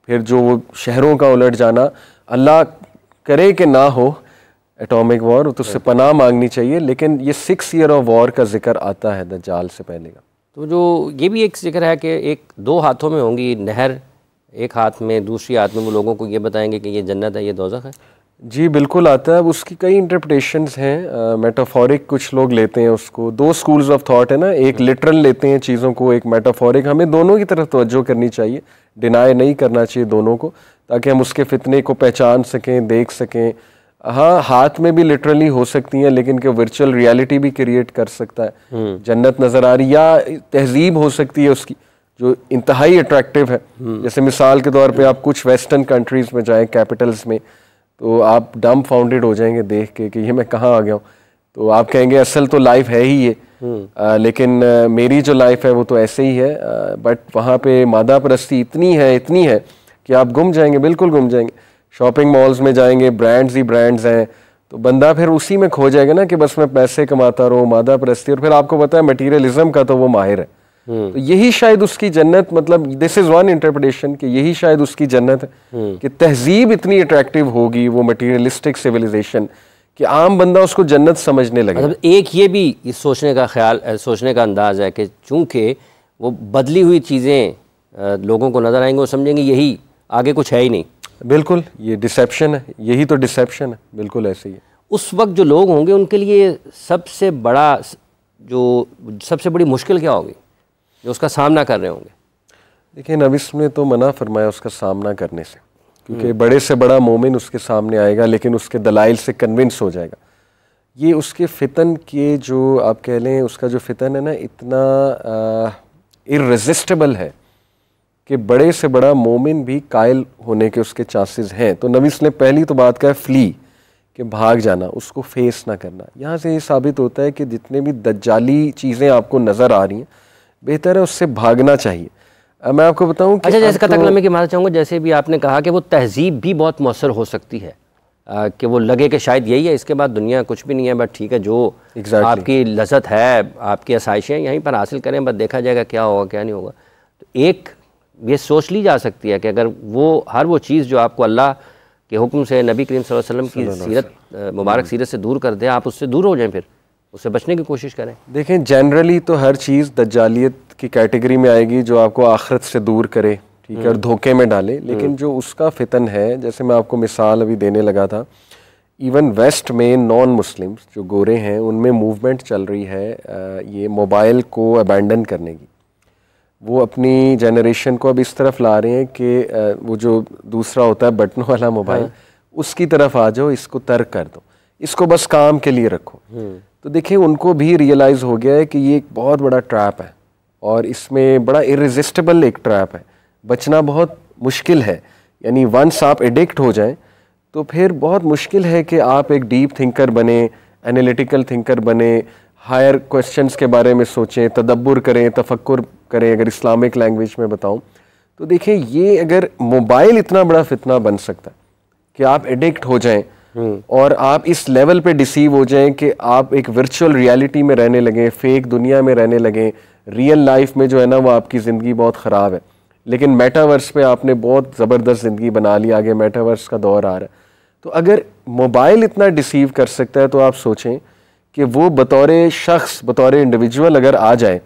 फिर जो वो शहरों का उलट जाना, अल्लाह करे कि ना हो एटॉमिक वॉर, तो उससे पनाह मांगनी चाहिए। लेकिन ये 6 year ऑफ वॉर का जिक्र आता है दज्जाल से पहले का। तो जो ये भी एक जिक्र है कि 2 हाथों में होंगी नहर, एक हाथ में, दूसरी हाथ में वो लोगों को ये बताएंगे कि ये जन्नत है, ये दोज़ख है। जी बिल्कुल आता है। अब उसकी कई इंटरप्रिटेशंस हैं, मेटाफोरिक कुछ लोग लेते हैं उसको। 2 स्कूल्स ऑफ थॉट है ना, एक लिटरल लेते हैं चीज़ों को, एक मेटाफोरिक। हमें दोनों की तरफ तवज्जो करनी चाहिए, डिनाई नहीं करना चाहिए दोनों को, ताकि हम उसके फितने को पहचान सकें, देख सकें। हाँ, हाथ में भी लिटरली हो सकती हैं, लेकिन कि वर्चुअल रियलिटी भी क्रिएट कर सकता है। जन्नत नज़र आ रही, या तहजीब हो सकती है उसकी जो इंतहाई अट्रैक्टिव है। जैसे मिसाल के तौर पे आप कुछ वेस्टर्न कंट्रीज़ में जाएं, कैपिटल्स में, तो आप डम फाउंडेड हो जाएंगे देख के कि ये मैं कहाँ आ गया हूँ। तो आप कहेंगे असल तो लाइफ है ही ये, लेकिन मेरी जो लाइफ है वो तो ऐसे ही है। बट वहाँ पे मादा परस्ती इतनी है कि आप गुम जाएंगे, बिल्कुल गुम जाएंगे। शॉपिंग मॉल्स में जाएंगे, ब्रांड्स ही ब्रांड्स हैं, तो बंदा फिर उसी में खो जाएगा ना कि बस मैं पैसे कमाता रहूँ, मादा परस्ती। और फिर आपको पता है मटीरियलिज्म का तो वो माहिर है। तो यही शायद उसकी जन्नत, मतलब दिस इज़ वन इंटरप्रिटेशन कि यही शायद उसकी जन्नत है कि तहजीब इतनी अट्रैक्टिव होगी, वो मटीरियलिस्टिक सिविलाइजेशन, कि आम बंदा उसको जन्नत समझने लगे। मतलब एक ये भी इस सोचने का ख्याल, सोचने का अंदाज़ है कि चूँकि वो बदली हुई चीज़ें लोगों को नज़र आएंगी, वो समझेंगे यही, आगे कुछ है ही नहीं। बिल्कुल, ये डिसेप्शन है, यही तो डिसेप्शन है, बिल्कुल ऐसे ही है। उस वक्त जो लोग होंगे उनके लिए सबसे बड़ी मुश्किल क्या होगी जो उसका सामना कर रहे होंगे? देखिए, नबी ने तो मना फरमाया उसका सामना करने से, क्योंकि बड़े से बड़ा मोमिन उसके सामने आएगा लेकिन उसके दलाइल से कन्विंस हो जाएगा। ये उसके फितन के, जो आप कह लें उसका जो फितन है ना, इतना इर्रेजिस्टेबल है कि बड़े से बड़ा मोमिन भी कायल होने के उसके चांसेस हैं। तो नबी ने पहली तो बात कहा फ्ली, कि भाग जाना, उसको फेस ना करना। यहाँ से ये साबित होता है कि जितने भी दज्जाली चीज़ें आपको नज़र आ रही हैं, बेहतर है उससे भागना चाहिए। मैं आपको बताऊं कि अच्छा, जैसे कतकलमे की मानना चाहूँगा, जैसे भी आपने कहा कि वो तहजीब भी बहुत मौसर हो सकती है, कि वो लगे कि शायद यही है, इसके बाद दुनिया कुछ भी नहीं है, बट ठीक है, जो आपकी लज़्ज़त है, आपकी आसाइशें यहीं पर हासिल करें, बस देखा जाएगा क्या होगा क्या नहीं होगा। तो एक ये सोच ली जा सकती है कि अगर वो चीज़ जो आपको अल्लाह के हुक्म से, नबी करीम सल्लल्लाहु अलैहि वसल्लम की सीरत, मुबारक सीरत से दूर कर दे, आप उससे दूर हो जाएं, फिर उससे बचने की कोशिश करें। देखें, जनरली तो हर चीज़ दज्जालियत की कैटेगरी में आएगी जो आपको आखिरत से दूर करे, ठीक है, और धोखे में डाले। लेकिन जो उसका फितन है, जैसे मैं आपको मिसाल अभी देने लगा था, इवन वेस्ट में नॉन मुस्लिम्स जो गोरे हैं उनमें मूवमेंट चल रही है ये मोबाइल को अबैंडन करने की। वो अपनी जनरेशन को अब इस तरफ ला रहे हैं कि वो जो दूसरा होता है बटनों वाला मोबाइल, उसकी तरफ आ जाओ, इसको तर्क कर दो, इसको बस काम के लिए रखो। तो देखिए, उनको भी रियलाइज़ हो गया है कि ये एक बहुत बड़ा ट्रैप है और इसमें बड़ा इररेजिस्टेबल एक ट्रैप है, बचना बहुत मुश्किल है। यानी वंस आप एडिक्ट हो जाएं तो फिर बहुत मुश्किल है कि आप एक डीप थिंकर बने, एनालिटिकल थिंकर बने, हायर क्वेश्चंस के बारे में सोचें, तदब्बुर करें, तफक्कुर करें। अगर इस्लामिक लैंग्वेज में बताऊं तो देखिए, ये अगर मोबाइल इतना बड़ा फितना बन सकता है कि आप एडिक्ट हो जाएं और आप इस लेवल पे डिसीव हो जाएं कि आप एक वर्चुअल रियलिटी में रहने लगें, फेक दुनिया में रहने लगें। रियल लाइफ में जो है ना, वो आपकी ज़िंदगी बहुत ख़राब है, लेकिन मेटावर्स पे आपने बहुत ज़बरदस्त ज़िंदगी बना ली, आगे मेटावर्स का दौर आ रहा है। तो अगर मोबाइल इतना डिसीव कर सकता है तो आप सोचें कि वो बतौर शख्स, बतौर इंडिविजुअल अगर आ जाए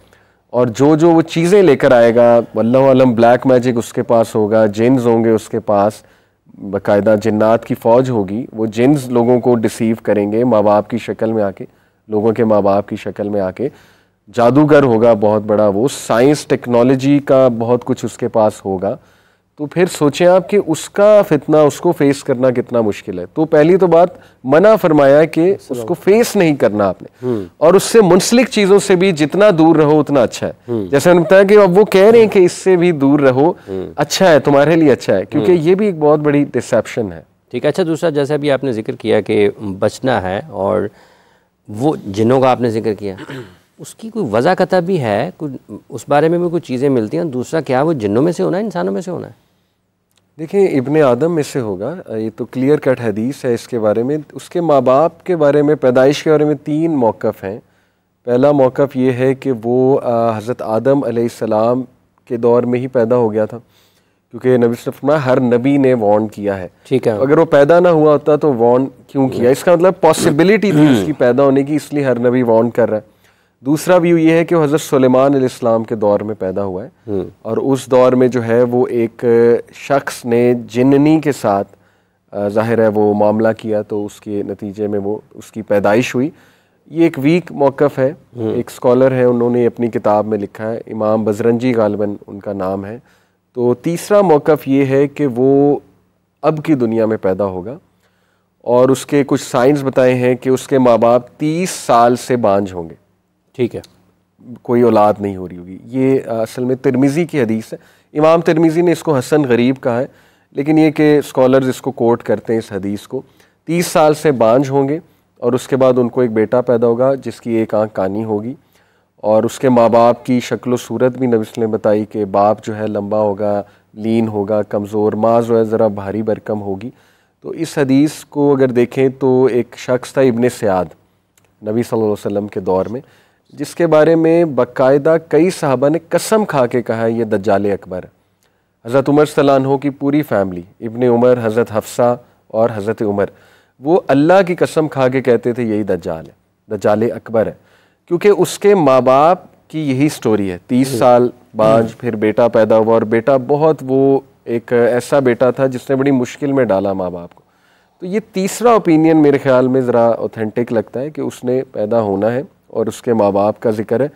और जो वो चीज़ें लेकर आएगा, वल्लाहु आलम ब्लैक मैजिक उसके पास होगा, जिन्स होंगे उसके पास, बाकायदा जिन्नात की फ़ौज होगी, वो जिन्स लोगों को डिसीव करेंगे माँ बाप की शक्ल में आके, लोगों के माँ बाप की शक्ल में आके। जादूगर होगा बहुत बड़ा, वो साइंस टेक्नोलॉजी का बहुत कुछ उसके पास होगा। तो फिर सोचें आप कि उसका फितना, उसको फेस करना कितना मुश्किल है। तो पहली तो बात मना फरमाया कि उसको फेस नहीं करना आपने, और उससे मुंसलिक चीज़ों से भी जितना दूर रहो उतना अच्छा है। जैसे मैंने बताया कि अब वो कह रहे हैं कि इससे भी दूर रहो, अच्छा है, तुम्हारे लिए अच्छा है, क्योंकि ये भी एक बहुत बड़ी डिसेप्शन है। ठीक है। अच्छा, दूसरा, जैसे अभी आपने जिक्र किया कि बचना है, और वो जिन्नों का आपने जिक्र किया, उसकी कोई वजह कता भी है, कुछ उस बारे में भी कुछ चीज़ें मिलती हैं? दूसरा, क्या वो जिन्नों में से होना है, इंसानों में से होना है? देखिए, इब्ने आदम में से होगा, ये तो क्लियर कट हदीस है इसके बारे में। उसके माँ बाप के बारे में, पैदाइश के बारे में 3 मौक़िफ़ हैं। पहला मौक़िफ़ ये है कि वो हज़रत आदम अलैहिस्सलाम के दौर में ही पैदा हो गया था, क्योंकि नबी सल्लल्लाहु हर नबी ने वार्न किया है। ठीक है, अगर वो पैदा ना हुआ होता तो वार्न क्यों किया? इसका मतलब पॉसिबिलिटी थी उसकी पैदा होने की, इसलिए हर नबी वार्न कर रहा है। दूसरा व्यू ये है कि वो हज़रत सुलेमान अलैहिस्सलाम के दौर में पैदा हुआ है, और उस दौर में जो है वो एक शख्स ने जिन्नी के साथ ज़ाहिर है वो मामला किया, तो उसके नतीजे में वो उसकी पैदाइश हुई। ये एक वीक मौक़िफ़ है। एक स्कॉलर है, उन्होंने अपनी किताब में लिखा है, इमाम बजरंजी गालिबन उनका नाम है। तो तीसरा मौक़िफ़ ये है कि वो अब की दुनिया में पैदा होगा, और उसके कुछ साइंस बताए हैं कि उसके माँ बाप 30 साल से बांझ होंगे। ठीक है, कोई औलाद नहीं हो रही होगी। ये असल में तिरमिज़ी की हदीस है। इमाम तिरमिज़ी ने इसको हसन गरीब कहा है, लेकिन ये कि स्कॉलर्स इसको कोट करते हैं इस हदीस को। 30 साल से बांझ होंगे और उसके बाद उनको एक बेटा पैदा होगा जिसकी एक आँख कानी होगी, और उसके माँ बाप की शक्ल सूरत भी नबी ने बताई कि बाप जो है लंबा होगा, लीन होगा, कमज़ोर, माँ जो है ज़रा भारी भरकम होगी। तो इस हदीस को अगर देखें तो एक शख्स था इब्ने सयाद नबी सल्लल्लाहु अलैहि वसल्लम के दौर में, जिसके बारे में बाकायदा कई सहाबा ने कसम खा के कहा है ये दज्जाल अकबर है। हज़रत उमर रज़ियल्लाहु अन्हु की पूरी फैमिली, इब्ने उमर, हज़रत हफ्सा और हज़रत उमर, वो अल्लाह की कसम खा के कहते थे यही दज्जाल है, दज्जाल अकबर है, क्योंकि उसके माँ बाप की यही स्टोरी है। 30 साल बांझ, फिर बेटा पैदा हुआ, और बेटा बहुत वो एक ऐसा बेटा था जिसने बड़ी मुश्किल में डाला माँ बाप को। तो ये तीसरा ओपिनियन मेरे ख्याल में ज़रा ऑथेंटिक लगता है कि उसने पैदा होना है और उसके माँ बाप का जिक्र है।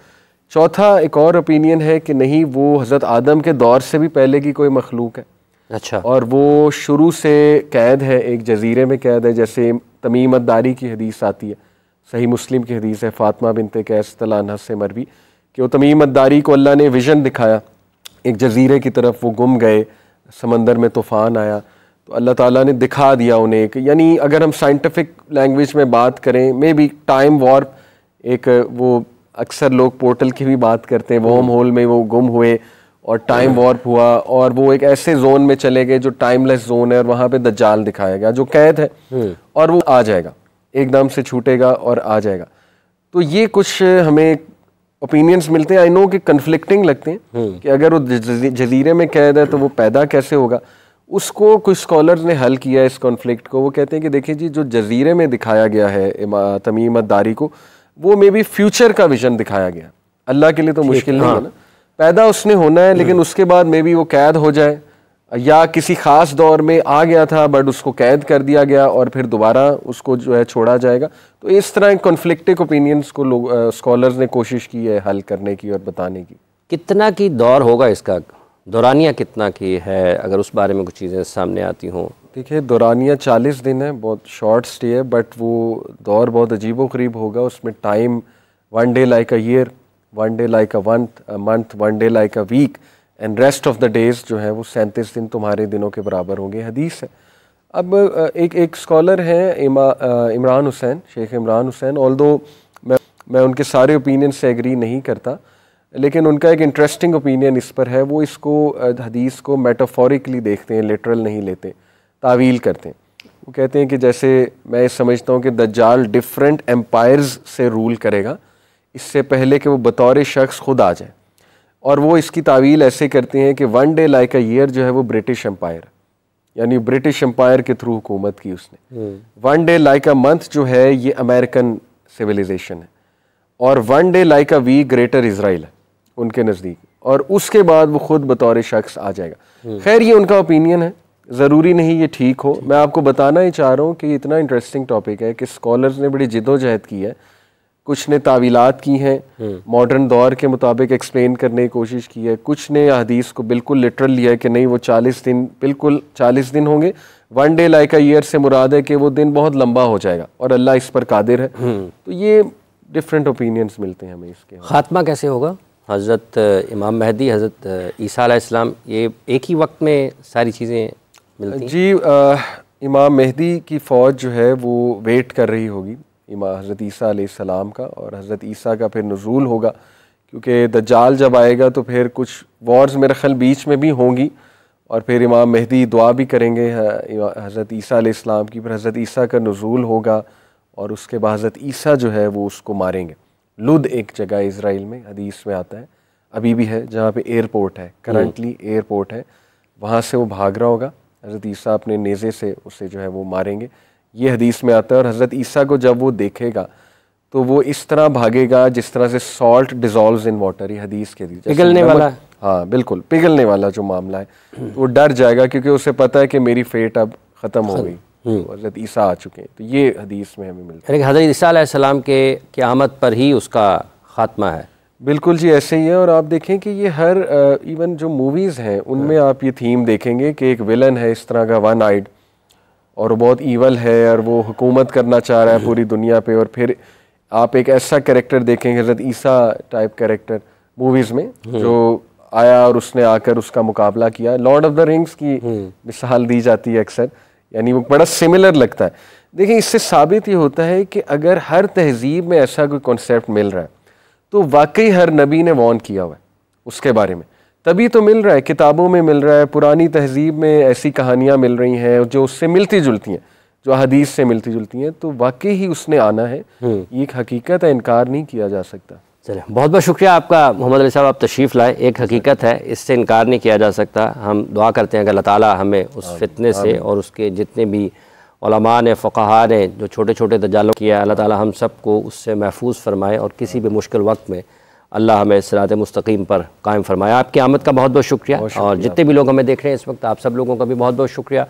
चौथा एक और ओपिनियन है कि नहीं, वो हज़रत आदम के दौर से भी पहले की कोई मखलूक है। अच्छा। और वो शुरू से कैद है, एक जजीरे में कैद है, जैसे तमीम अद्दारी की हदीस आती है, सही मुस्लिम की हदीस है, फातिमा बिनते कैस रज़ियल्लाहु अन्हा से मरवी, कि वो तमीम अद्दारी को अल्लाह ने विज़न दिखाया एक जजीरे की तरफ, वो गुम गए, समंदर में तूफ़ान आया, तो अल्लाह ताला ने दिखा दिया उन्हें एक, यानी अगर हम साइंटिफिक लैंग्वेज में बात करें, मे बी टाइम वॉर्प, एक वो अक्सर लोग पोर्टल की भी बात करते हैं, वॉर्म होल में वो गुम हुए और टाइम वॉर्प हुआ और वो एक ऐसे जोन में चले गए जो टाइमलेस जोन है, और वहाँ पे दज्जाल दिखाया गया जो कैद है, और वो आ जाएगा, एकदम से छूटेगा और आ जाएगा। तो ये कुछ हमें ओपिनियंस मिलते हैं, आई नो कि कन्फ्लिक्टिंग लगते हैं कि अगर वो जजीरे में कैद है तो वो पैदा कैसे होगा। उसको कुछ स्कॉलर्स ने हल किया इस कॉन्फ्लिक्ट को। वो कहते हैं कि देखिए जी, जो जजीरे में दिखाया गया है तमीम अद्दारी को, वो मे बी फ्यूचर का विजन दिखाया गया। अल्लाह के लिए तो मुश्किल नहीं है ना, पैदा उसने होना है, लेकिन उसके बाद मे बी वो कैद हो जाए, या किसी ख़ास दौर में आ गया था बट उसको कैद कर दिया गया और फिर दोबारा उसको जो है छोड़ा जाएगा। तो इस तरह कॉन्फ्लिक्टिव ओपिनियंस को लोग स्कॉलर्स ने कोशिश की है हल करने की और बताने की। कितना की दौर होगा इसका, दौरानिया कितना की है, अगर उस बारे में कुछ चीज़ें सामने आती हों? देखिए, दौरानिया 40 दिन है, बहुत शॉर्ट स्टे है, बट वो दौर बहुत अजीब व गरीब होगा। उसमें time 1 day like a year, 1 day like a month, 1 day like a week, and rest of the days जो है वो 37 दिन तुम्हारे दिनों के बराबर होंगे, हदीस है। अब एक स्कॉलर हैं इमरान हुसैन, शेख इमरान हुसैन, ऑल्दो मैं उनके सारे ओपिनियन से एग्री नहीं करता, लेकिन उनका एक इंटरेस्टिंग ओपिनियन इस पर है। वो इसको हदीस को मेटाफोरिकली देखते हैं, लिटरल नहीं लेते, तावील करते हैं। वो कहते हैं कि जैसे मैं समझता हूँ कि दज्जाल डिफरेंट एम्पायर्स से रूल करेगा इससे पहले कि वो बतौर शख्स खुद आ जाए, और वो इसकी तावील ऐसे करते हैं कि 1 डे लाइक अ ईयर जो है वो ब्रिटिश एम्पायर, यानी ब्रिटिश एम्पायर के थ्रू हुकूमत की उसने। 1 डे लाइक अ मंथ जो है ये अमेरिकन सिविलाइजेशन है, और 1 day like a week greater Israel है उनके नज़दीक, और उसके बाद वो खुद बतौर शख्स आ जाएगा। खैर, ये उनका ओपिनियन है, ज़रूरी नहीं ये ठीक हो। मैं आपको बताना ही चाह रहा हूँ कि इतना इंटरेस्टिंग टॉपिक है कि स्कॉलर्स ने बड़ी जिद्दोजहद की है, कुछ ने तावीलात की हैं, मॉडर्न दौर के मुताबिक एक्सप्लेन करने की कोशिश की है, कुछ ने हदीस को बिल्कुल लिटरल लिया है कि नहीं वो 40 दिन, बिल्कुल 40 दिन होंगे। 1 डे लाइक अ ईयर से मुराद है कि वो दिन बहुत लंबा हो जाएगा और अल्लाह इस पर कादिर है। तो ये डिफरेंट ओपिनियंस मिलते हैं हमें इसके। खात्मा कैसे होगा? हज़रत इमाम मेहदी, हज़रत ईसा अलैहिस्सलाम, ये एक ही वक्त में सारी चीज़ें मिलती हैं? जी, इमाम मेहदी की फ़ौज जो है वो वेट कर रही होगी हज़रत ईसा अलैहिस्सलाम का, और हज़रत ईसा का फिर नुज़ूल होगा, क्योंकि दज्जाल जब आएगा तो फिर कुछ वॉर्स मेरे ख्याल बीच में भी होंगी, और फिर इमाम मेहदी दुआ भी करेंगे हज़रत ईसा अलैहिस्सलाम की, फिर हज़रत ईसा का नुज़ूल होगा, और उसके बाद हज़रत ईसा जो है वो उसको मारेंगे। लुद एक जगह इज़राइल में हदीस में आता है, अभी भी है, जहाँ पे एयरपोर्ट है, करंटली एयरपोर्ट है, वहाँ से वो भाग रहा होगा, हज़रत ईसा अपने नेज़े से उसे जो है वो मारेंगे, ये हदीस में आता है। और हज़रत ईसा को जब वो देखेगा तो वो इस तरह भागेगा जिस तरह से सॉल्ट डिज़ोल्व्स इन वाटर, ये हदीस के दी, पिघलने वाला। हाँ बिल्कुल, पिघलने वाला जो मामला है, तो वो डर जाएगा क्योंकि उसे पता है कि मेरी फेट अब ख़त्म हो गई, तो हज़रत ईसा आ चुके हैं। तो ये हदीस में हमें मिलता है। हज़रत ईसा अलैहिस्सलाम के क़यामत पर ही उसका ख़ात्मा है। बिल्कुल जी, ऐसे ही है। और आप देखें कि ये हर इवन जो मूवीज़ हैं उनमें आप ये थीम देखेंगे कि एक विलन है इस तरह का, वन आइड, और वो बहुत ईवल है और वो हुकूमत करना चाह रहा है पूरी दुनिया पे, और फिर आप एक ऐसा कैरेक्टर देखेंगे हज़रत ईसा टाइप कैरेक्टर मूवीज़ में जो आया और उसने आकर उसका मुकाबला किया। लॉर्ड ऑफ द रिंग्स की मिसाल दी जाती है अक्सर, यानी वो बड़ा सिमिलर लगता है। देखिए इससे साबित ये होता है कि अगर हर तहजीब में ऐसा कोई कॉन्सेप्ट मिल रहा है तो वाकई हर नबी ने वॉर्न किया हुआ है उसके बारे में, तभी तो मिल रहा है, किताबों में मिल रहा है, पुरानी तहजीब में ऐसी कहानियाँ मिल रही हैं जो उससे मिलती जुलती हैं, जो हदीस से मिलती जुलती हैं, तो वाकई ही उसने आना है। ये एक हकीकत है, इनकार नहीं किया जा सकता। चलिए बहुत बहुत शुक्रिया आपका मोहम्मद अली साहब, आप तशरीफ़ लाए। एक हकीकत है, इससे इनकार नहीं किया जा सकता। हम दुआ करते हैं कि अल्लाह ताला हमें उस फितने से और उसके जितने भी उलमा ने, फ़क़हा ने जो छोटे छोटे दज्जालों किया, अल्लाह ताला हम सब को उससे महफूज फरमाए और किसी भी मुश्किल वक्त में अल्लाह हमें सिरात मुस्तकीम पर कायम फरमाए। आपकी आमद का बहुत बहुत शुक्रिया, और जितने भी लोग हमें देख रहे हैं इस वक्त, आप सब लोगों का भी बहुत बहुत शुक्रिया।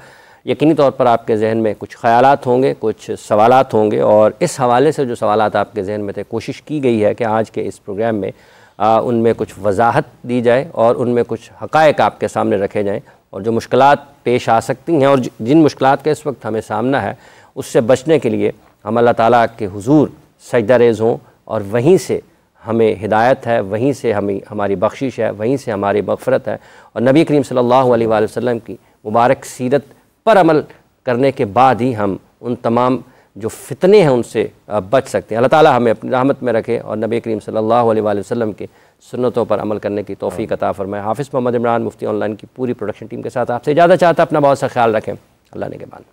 यकीनी तौर पर आपके जहन में कुछ ख़यालात होंगे, कुछ सवालात होंगे, और इस हवाले से जो सवालात आपके जहन में थे, कोशिश की गई है कि आज के इस प्रोग्राम में उनमें कुछ वजाहत दी जाए और उनमें कुछ हक़ाइक़ आपके सामने रखे जाएँ, और जो मुश्किलात पेश आ सकती हैं और जिन मुश्किलात का इस वक्त हमें सामना है, उससे बचने के लिए हम अल्लाह ताला के हुजूर सजदा रेज़ हों, और वहीं से हमें हिदायत है, वहीं से हमें हमारी बख्शिश है, वहीं से हमारी मग़फ़िरत है, और नबी करीम सल्लल्लाहु अलैहि वसल्लम की मुबारक सीरत पर अमल करने के बाद ही हम उन तमाम जो फितने हैं उनसे बच सकते हैं। अल्लाह ताला हमें अपनी रहमत में रखे और नबी करीम सल्लल्लाहु अलैहि वसल्लम के सुन्नतों पर अमल करने की तौफ़ीक़ अता फ़रमाए। हाफ़िज़ मोहम्मद इमरान मुफ्ती ऑनलाइन की पूरी प्रोडक्शन टीम के साथ आपसे इजाज़त चाहता, अपना बहुत सा ख्याल रखें। अल्लाह ने के बाद।